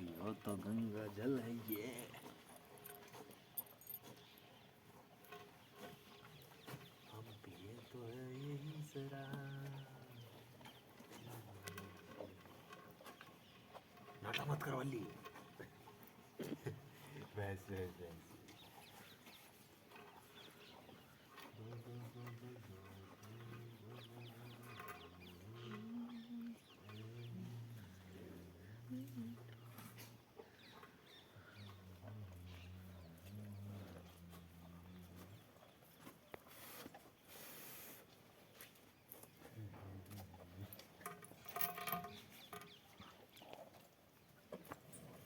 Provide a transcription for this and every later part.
पियो तो गंगा जल है ये। हम पिए तो है यही शराब। नाटक मत कर वल्ली। बस बस बस।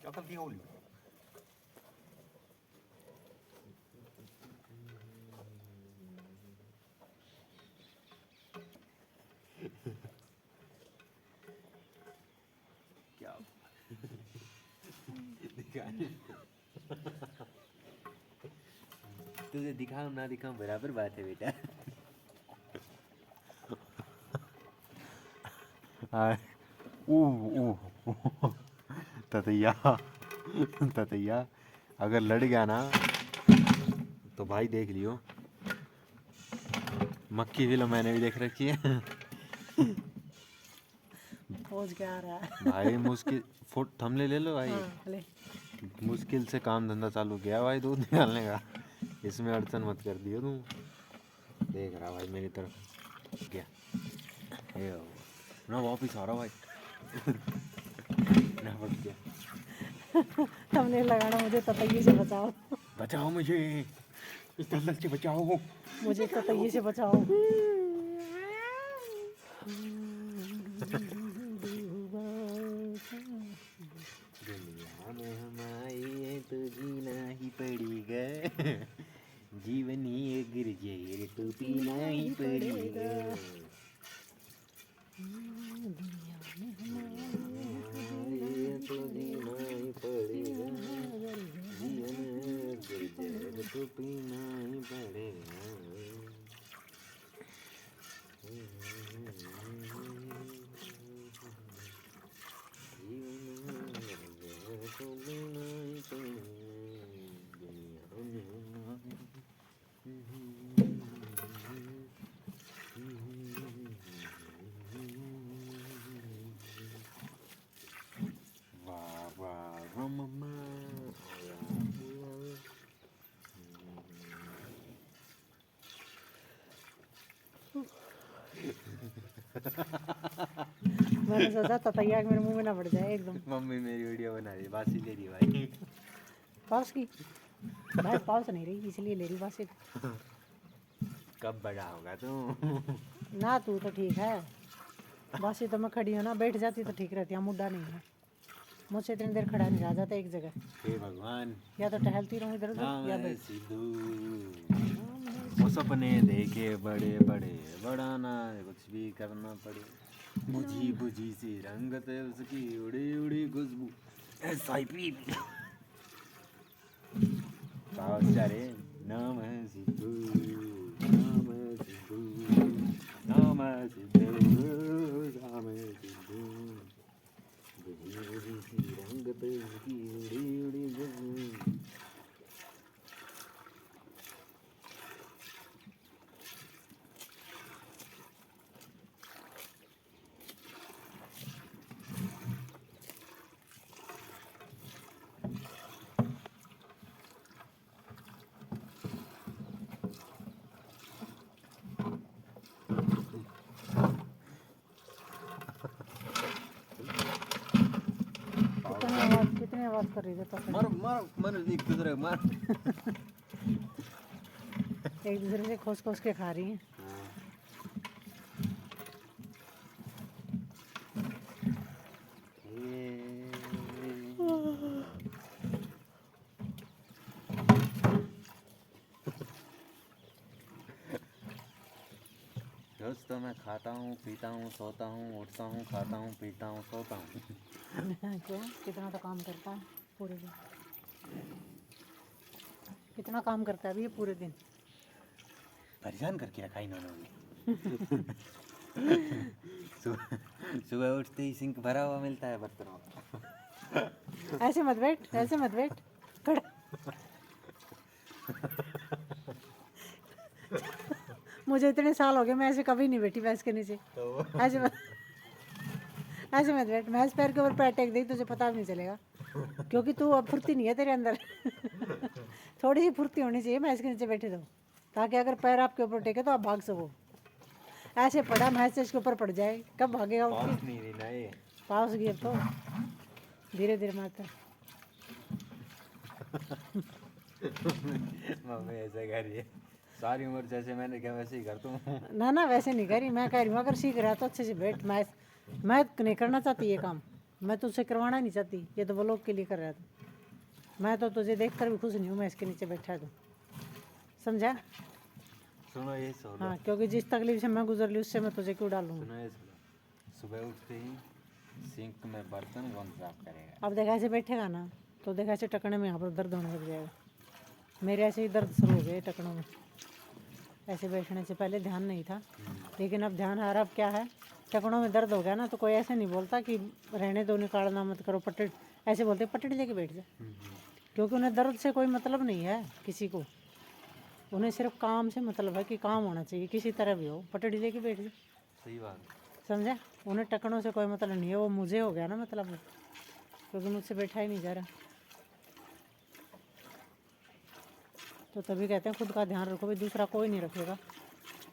क्या करती है ओली? क्या तुझे दिखाऊं ना दिखाऊं बराबर बात है बेटा। ततैया ततैया अगर लड़ गया ना तो भाई देख लियो। मक्खी फिल्म मैंने भी देख रखी है। पहुंच के आ रहा है भाई मुश्किल फुट थमले ले लो भाई। हाँ, ले। मुश्किल से काम धंधा चालू किया भाई दूध निकालने का। इसमें अड़चन मत कर दियो तू। देख रहा भाई मेरी तरफ क्या ये ना वापिस आ रहा भाई। ना फट गया। हमने लगाना मुझे ततैये से बचाओ। बचाओ मुझे इस दलदल से बचाओ। मुझे ततैये से बचाओ। दुनिया में हम आए हैं तो जीना ही पड़ेगा। जीवन ही एक गिरजे तो पीना ही पड़ेगा। दुनिया में तो जीना ही पड़ेगा। जीवन एक गिरजे तो पीना ही पड़ेगा। मैंने सोचा ततैया मेरे मुंह में ना पड़ जाए एकदम। मम्मी मेरी वीडियो बना रही बासी ले रही भाई। पाउस की भाई पाउस नहीं रही इसलिए ले रही बासी। कब बड़ा होगा तू? ना तू तो ठीक है बासी तो मैं खड़ी हूँ ना बैठ जाती तो ठीक रहती है मुड्डा नहीं है मुझसे इतनी देर खड़ा नहीं रह जाता एक जगह। हे भगवान या तो टहलती रहूँ इधर उधर या नाम है बैठ। सिद्धू। वो सपने देखे बड़े बड़े बड़ा ना कुछ भी करना पड़े। बुझी बुझी सी रंगत है उसकी उड़ी उड़ी खुशबू SIP। रे नाम है सिद्धू नाम है सिद्धू नाम है सिद्धू नाम है सिद्धू। बुझी बुझी सी रंगत है उसकी उड़ी उड़ी खुशबू। कितनी आवाज कर रही है तो मार मार मार एक दूसरे को मार। एक दूसरे से खोस खोस के खा रही हैं। रोज तो मैं खाता हूँ पीता हूँ सोता हूँ उठता हूँ खाता हूँ पीता हूँ सोता हूँ। क्यों कितना तो काम करता है पूरे दिन। कितना काम करता है अभी ये पूरे दिन। परेशान करके रखा इन्होंने। सुबह सुबह उठते ही सिंक भरा हुआ मिलता है बर्तनों का। ऐसे मत बैठ, ऐसे मत बैठ, खड़ा। मुझे इतने साल हो गए, मैं ऐसे कभी नहीं बैठी भैंस के नीचे। तो ऐसे मत, ऐसे मत बैठ। भैंस पैर के ऊपर पैर टेक देगी तुझे पता भी नहीं चलेगा, क्योंकि तू अब फुर्ती नहीं है तेरे अंदर। थोड़ी सी फुर्ती होनी चाहिए भैंस के नीचे बैठे तो, ताकि अगर पैर आपके ऊपर टेके तो आप भाग सको। ऐसे पड़ा भैंस इसके ऊपर पड़ जाए, कब भागेगा उठ पास के? नहीं रही ना ये। पास गई अब तो, धीरे धीरे मारता। मम्मी ऐसे कर रही है, सारी उम्र जैसे मैंने किया वैसे ही कर तुम। ना ना वैसे नहीं करी, मैं कह रही हूँ अगर सीख रहा तो अच्छे से बैठ। मैं नहीं करना चाहती ये काम, मैं तुझसे करवाना नहीं चाहती, ये तो वो लोग के लिए कर रहा था। मैं तो तुझे देख कर भी खुश नहीं हूँ मैं इसके नीचे बैठा तो, समझा? सुनो ये सोलो, हाँ, क्योंकि जिस तकलीफ से मैं गुजर ली उससे मैं तुझे क्यों डालूँ। सुनो ये सोलो, सुबह उठते ही सिंक में बर्तन कौन साफ करेगा? अब देखा ऐसे बैठेगा ना तो देखा ऐसे टकने में यहाँ पर दर्द होने लग जाएगा। मेरे ऐसे ही दर्द शुरू हो गए टकनों में। ऐसे बैठने से पहले ध्यान नहीं था, लेकिन अब ध्यान आ रहा। अब क्या है, टकनों में दर्द हो गया ना तो कोई ऐसे नहीं बोलता कि रहने दो, निकालना मत करो, पटड़। ऐसे बोलते पटड़ी लेके बैठ जा, क्योंकि उन्हें दर्द से कोई मतलब नहीं है किसी को। उन्हें सिर्फ काम से मतलब है कि काम होना चाहिए, किसी तरह भी हो, पटड़ी लेके बैठ जा। सही बात। समझा? उन्हें टकनों से कोई मतलब नहीं है। वो मुझे हो गया ना मतलब, क्योंकि मुझसे बैठा ही नहीं जा रहा। तो तभी कहते हैं खुद का ध्यान रखो भाई, दूसरा कोई नहीं रखेगा।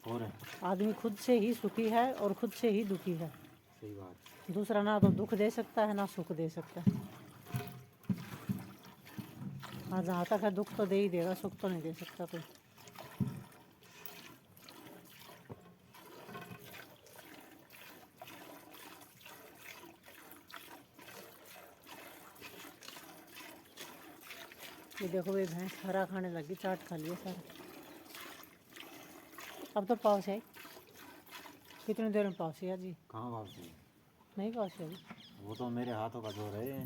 और आदमी खुद से ही सुखी है और खुद से ही दुखी है। सही बात। दूसरा ना तो दुख दे सकता है ना सुख दे सकता है। हाँ, जहाँ तक है दुख तो दे ही देगा, सुख तो नहीं दे सकता कोई। ये देखो भाई, भैंस हरा खाने लगी, चाट खा लिया सारा। अब तो पाउस है, कितनी देर में पाउस है जी? कहाँ वापसी? नहीं पाउस है अभी। वो तो मेरे हाथों का जोर है।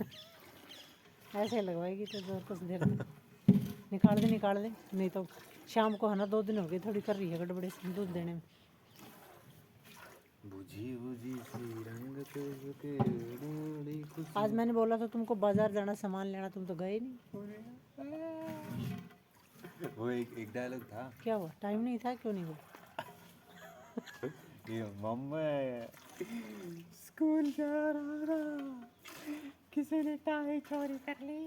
ऐसे लगवाएगी तो जोर कुछ देर में निकाल दे, नहीं तो शाम को है ना, 2 दिन हो गए थोड़ी कर रही है गड़बड़ी से दूध देने में। बुझी बुझी सी रंग तुझके उड़ी खुशी। आज मैंने बोला था तुमको बाजार जाना सामान लेना, तुम तो गए नहीं। वो एक डायलॉग था, क्या हुआ, टाइम नहीं था? क्यों नहीं हुआ? ये मम्मा स्कूल जा रहा, किसी ने टाई चोरी कर ली,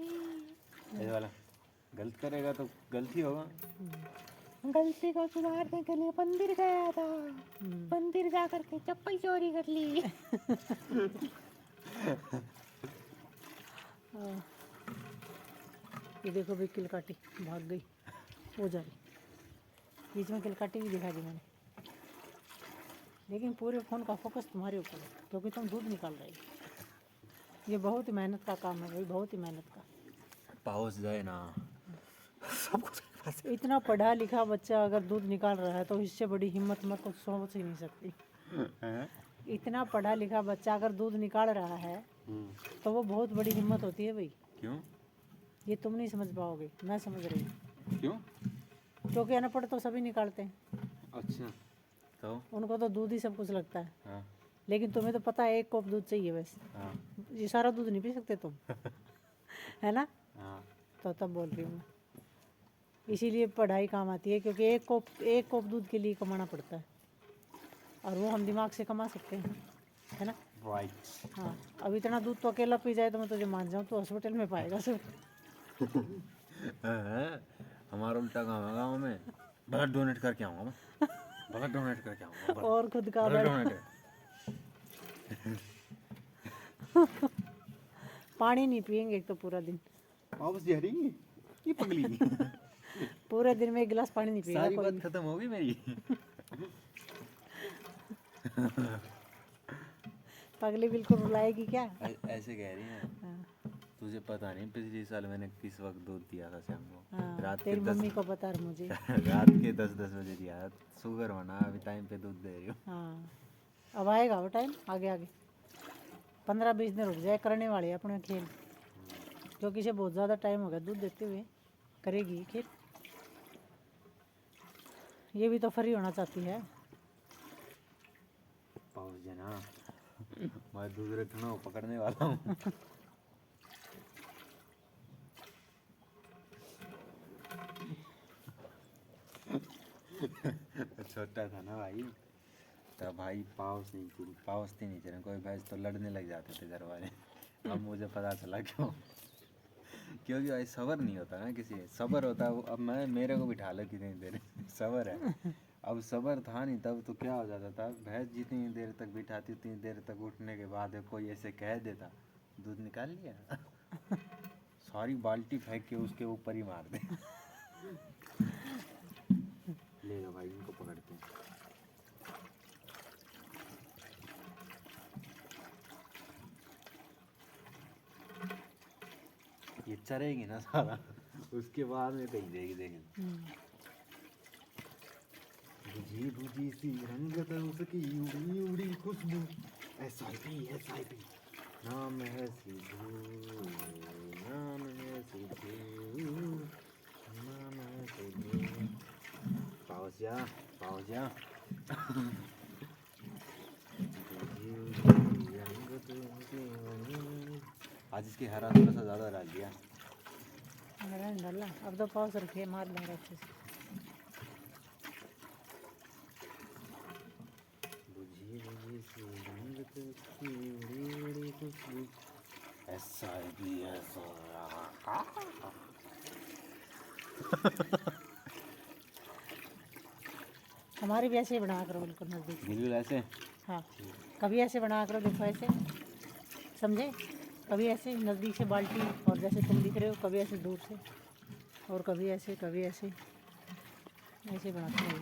ये वाला। गलत करेगा तो गलती होगा, गलती को सुधारने के लिए मंदिर गया था, मंदिर जा करके चप्पल चोरी कर ली। ये देखो भाई, किलकाटी भाग गई, हो जा रही। बीच में किलकाटी भी दिखा दी मैंने, लेकिन पूरे फ़ोन का फोकस तुम्हारे ऊपर है, क्योंकि तुम दूध निकाल रहे हो। ये बहुत ही मेहनत का काम है भाई, बहुत ही मेहनत का। पाउस जाए ना सब कुछ के पास। इतना पढ़ा लिखा बच्चा अगर दूध निकाल रहा है तो इससे बड़ी हिम्मत मैं कुछ सोच ही नहीं सकती। हैं? इतना पढ़ा लिखा बच्चा अगर दूध निकाल रहा है तो वो बहुत बड़ी हिम्मत होती है भाई। क्यों? ये तुम नहीं समझ पाओगे, मैं समझ रही हूँ। क्यों? क्योंकि अनपढ़ तो सभी निकालते हैं, अच्छा, तो उनको तो दूध ही सब कुछ लगता है। हाँ लेकिन तुम्हें तो पता है 1 कप दूध चाहिए बस, हाँ ये सारा दूध नहीं पी सकते तुम। है ना? हाँ। तो तब बोल रही हूँ मैं, इसीलिए पढ़ाई काम आती है, क्योंकि एक कप दूध के लिए कमाना पड़ता है, और वो हम दिमाग से कमा सकते हैं, है ना? राइट। हाँ, अब इतना दूध तो अकेला पी जाए तो मैं तुझे मान जाऊँ तो हॉस्पिटल में पाएगा सब। हमारा उल्टा काम है गाँव में, ब्लड डोनेट करके आऊँगा मैं, ब्लड डोनेट करके आऊँगा। और खुद का ब्लड ब्लड, डोनेट। पानी नहीं पियेंगे एक तो पूरा दिन, वापस जा रही है ये पगली। पूरे दिन में 1 गिलास पानी नहीं पिएगा सारी कोई बात भी। खत्म हो गई मेरी। पगली बिल्कुल रुलाएगी क्या? ऐसे कह रही है, हाँ, तुझे पता नहीं पिछले साल मैंने किस वक्त दूध दिया था शाम को? हाँ, रात के तेरी 10 मम्मी को पता है मुझे। रात के 10 बजे दिया था। शुगर होना, अभी टाइम पे दूध दे रही हूँ। हाँ, अब आएगा वो टाइम, आगे आगे 15-20 दिन रुक जाए, करने वाले हैं अपने खेल, क्योंकि इसे बहुत ज़्यादा टाइम हो गया दूध देते हुए, करेगी खेल। ये भी तो फ्री होना चाहती है। पहुँच जाना, मैं दूध रखना पकड़ने वाला हूँ। छोटा था ना भाई, तब भाई पावसती नहीं चले कोई भैंस तो लड़ने लग जाते थे घर वाले। अब मुझे पता चला क्यों, क्योंकि भाई सबर नहीं होता ना किसी, सबर होता है अब मैं मेरे को बिठा लो कितनी देर सबर है। अब सबर था नहीं तब तो क्या हो जाता था, भैंस जितनी देर तक बिठाती उतनी देर तक उठने के बाद कोई ऐसे कह देता दूध निकाल लिया सारी बाल्टी फेंक के उसके ऊपर ही मार दे। ले लो भाई इनको पकड़ते हैं। ये चरेगी ना सारा, उसके बाद में कहीं देगी देखें। बुझी बुझी सी रंगत उसकी उड़ी उड़ी खुशबू, SIP नाम है सिद्धू, नाम है सिद्धू, नाम है सिद्धू। पाउस जा आज इसकी हरा थोड़ा सा ज़्यादा डाल दिया। हरा नहीं डाला, अब तो पाउस रखिए मार लेंगे अच्छे से। बुझी बुझी सी रंगत उसकी उड़ी उड़ी खुशबू, SIP हमारी भी ऐसे ही बना करो बिल्कुल नज़दीक से। बिल्कुल ऐसे। हाँ, कभी ऐसे बना करो, देखो ऐसे, समझे? कभी ऐसे नज़दीक से बाल्टी, और जैसे तुम दिख रहे हो कभी ऐसे दूर से, और कभी ऐसे ऐसे बनाते रहिए।